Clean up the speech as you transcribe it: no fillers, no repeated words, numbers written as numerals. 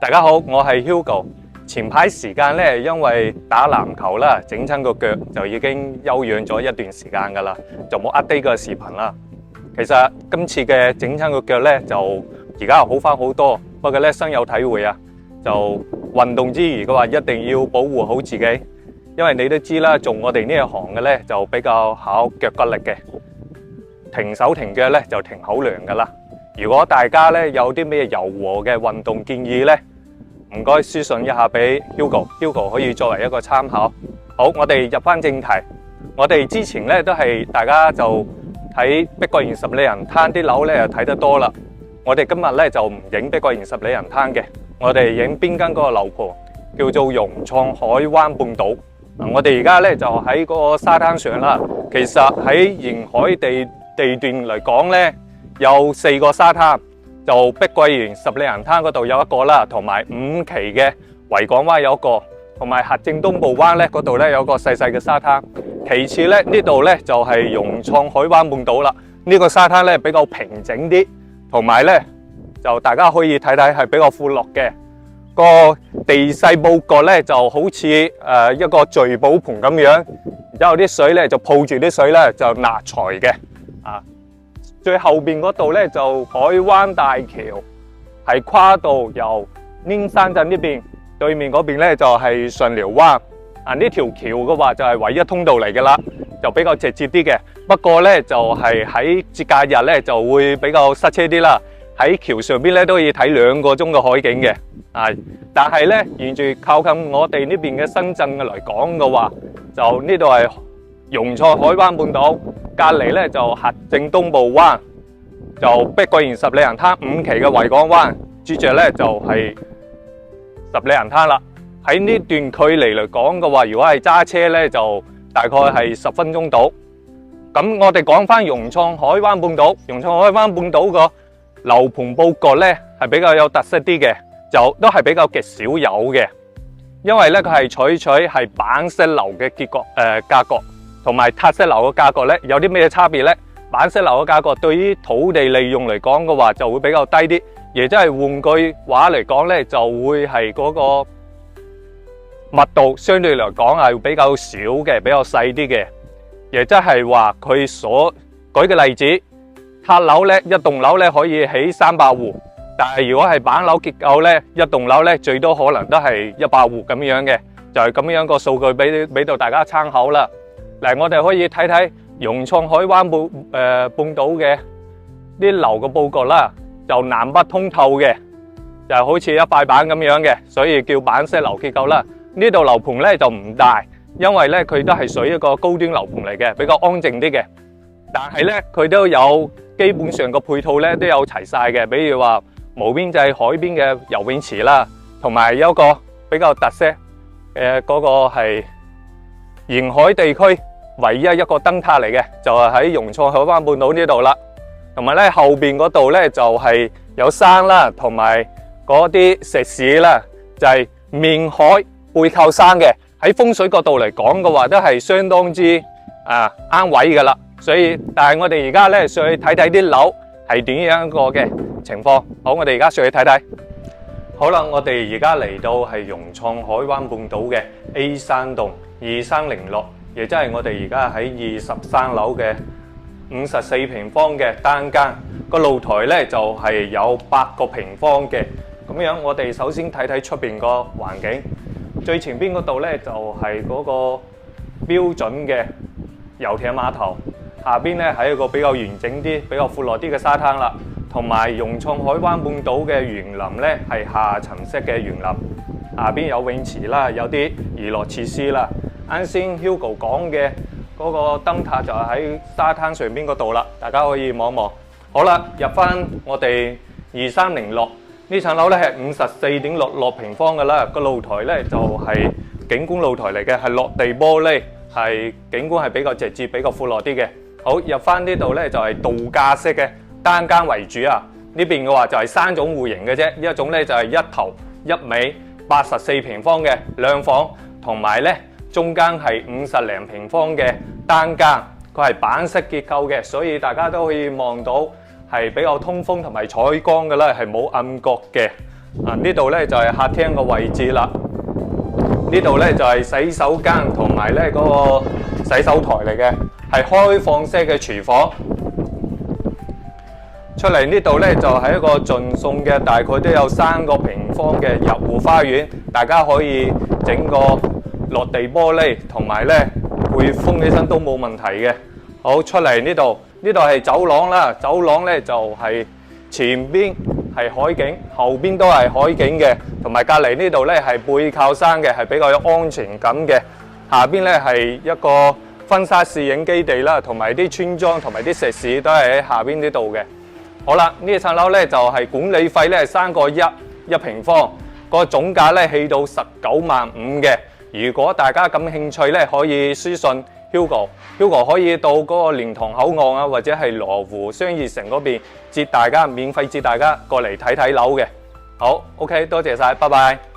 大家好，我係 Hugo。前排時間咧，因為打籃球啦，整親個腳就已經休養咗一段時間噶啦，就冇 update 個視頻啦。其實今次嘅整親個腳咧，就而家好翻好多，不過咧深有體會啊。就運動之餘嘅話，一定要保護好自己，因為你都知啦，做我哋呢一行嘅咧就比較考腳骨力嘅，停手停腳咧就停口糧噶啦。如果大家咧有啲咩柔和嘅運動建議咧，唔該私信一下俾 Hugo 可以作為一個參考。好，我哋入翻正題。我哋之前咧都係大家就睇碧桂園十里洋灘啲樓咧睇得多啦。我哋今日咧就唔影碧桂園十里洋灘嘅，我哋影邊間嗰個樓盤叫做融創海灣半島。我哋而家咧就喺嗰個沙灘上啦。其實喺沿海地段嚟講咧，有4個沙灘。就碧桂園十里洋灘嗰度有一個啦，同埋5期嘅維港灣有一個，同埋核正東部灣咧嗰度咧有個細細嘅沙灘。其次咧呢度咧就係融創海灣半島啦。呢個沙灘咧比較平整啲，同埋咧就大家可以睇睇係比較闊落嘅。個地勢佈局咧就好似一個聚寶盆咁樣，然之後啲水咧就抱住啲水咧就納財嘅啊。最後邊嗰度咧就海灣大橋，係跨度由稔山鎮呢邊，對面嗰邊咧就係順寮灣。呢條橋嘅話就係唯一通道嚟㗎啦，就比較直接啲嘅。不過咧就係喺節假日咧就會比較塞車啲啦。喺橋上邊咧都要睇2個鐘嘅海景嘅。但係咧沿住靠近我哋呢邊嘅深圳嘅嚟講嘅話，就呢度係融創海灣半島。隔籬咧就核正東部灣，就碧桂園十里洋灘5期嘅維港灣，接着咧就係十里洋灘啦。喺呢段距離嚟講嘅話，如果係揸車咧，就大概係10分鐘到。咁我哋講翻融創海灣半島，融創海灣半島個樓盤佈局咧係比較有特色啲嘅，就都係比較極少有嘅，因為咧佢係採取係板式樓嘅格局。同埋塔式樓嘅格局咧有啲咩差別咧？板式樓嘅格局對於土地利用嚟講嘅話就會比較低啲，亦即係換句話嚟講咧，就會係嗰個密度相對嚟講係比較少嘅，比較細啲嘅。亦即係話佢所舉嘅例子，塔樓咧一棟樓咧可以起300戶，但係如果係板樓結構咧，一棟樓咧最多可能都係100戶咁樣嘅，就係咁樣個數據俾到大家參考啦。嗱，我哋可以睇睇融創海灣半島嘅啲樓嘅佈局啦，就南北通透嘅，就好似一塊板咁樣嘅，所以叫板式樓結構啦。呢度樓盤咧就唔大，因為咧佢都係屬於一個高端樓盤嚟嘅，比較安靜啲嘅。但係咧佢都有基本上個配套咧都有齊晒嘅，比如話無邊際海邊嘅游泳池啦，同埋有一個比較特色嗰個係沿海地區唯一一個燈塔嚟嘅，就係喺融創海灣半島呢度啦。同埋咧後邊嗰度咧就係有山啦，同埋嗰啲石屎啦，就係面海背靠山嘅。喺風水角度嚟講嘅話，都係相當之啱位噶啦。所以，但係我哋而家咧上去睇睇啲樓係點樣一個嘅情況。好，我哋而家上去睇睇。好啦，我哋而家嚟到係融創海灣半島嘅 A3棟2306。亦即係我哋而家喺23樓嘅54平方嘅單間，個露台咧就係有8個平方嘅。咁樣我哋首先睇睇出邊個環境。最前邊嗰度咧就係嗰個標準嘅遊艇碼頭，下邊咧係一個比較完整啲、比較闊落啲嘅沙灘啦。同埋融創海灣半島嘅園林咧係下層式嘅園林，下邊有泳池啦，有啲娛樂設施啦。啱先 Hugo 講嘅嗰個燈塔就喺沙灘上邊嗰度啦，大家可以望一望。好啦，入翻我哋2306呢層樓咧係54.66平方嘅啦，個露台咧就係景觀露台嚟嘅，係落地玻璃，係景觀係比較直接、比較闊落啲嘅。好，入翻呢度咧就係度假式嘅單間為主啊。呢邊嘅話就係3種戶型嘅啫，一種咧就係一頭一尾84平方嘅兩房，同埋咧中間係50零平方嘅單間，佢係板式結構嘅，所以大家都可以望到係比較通風同埋採光嘅啦，係冇暗角嘅。呢度咧就係客廳嘅位置啦。呢度咧就係洗手間同埋咧嗰個洗手台嚟嘅，係開放式嘅廚房。出嚟呢度咧就係一個盡送嘅，大概都有3個平方嘅入戶花園，大家可以整個落地玻璃，同埋咧會封起身都冇問題嘅。好，出嚟呢度，呢度係走廊啦，走廊咧就係前邊係海景，後邊都係海景嘅，同埋隔離呢度咧係背靠山嘅，係比較有安全感嘅。下邊咧係一個婚紗攝影基地啦，同埋啲村莊同埋啲食肆都係喺下邊呢度嘅。好啦，呢層樓咧就係管理費咧3個1一平方，個總價咧起到19萬5嘅。如果大家感興趣咧，可以私信 Hugo 可以到嗰個蓮塘口岸啊，或者係羅湖商業城嗰邊接大家，免費接大家過嚟睇睇樓嘅。好 ，OK， 多謝晒，拜拜。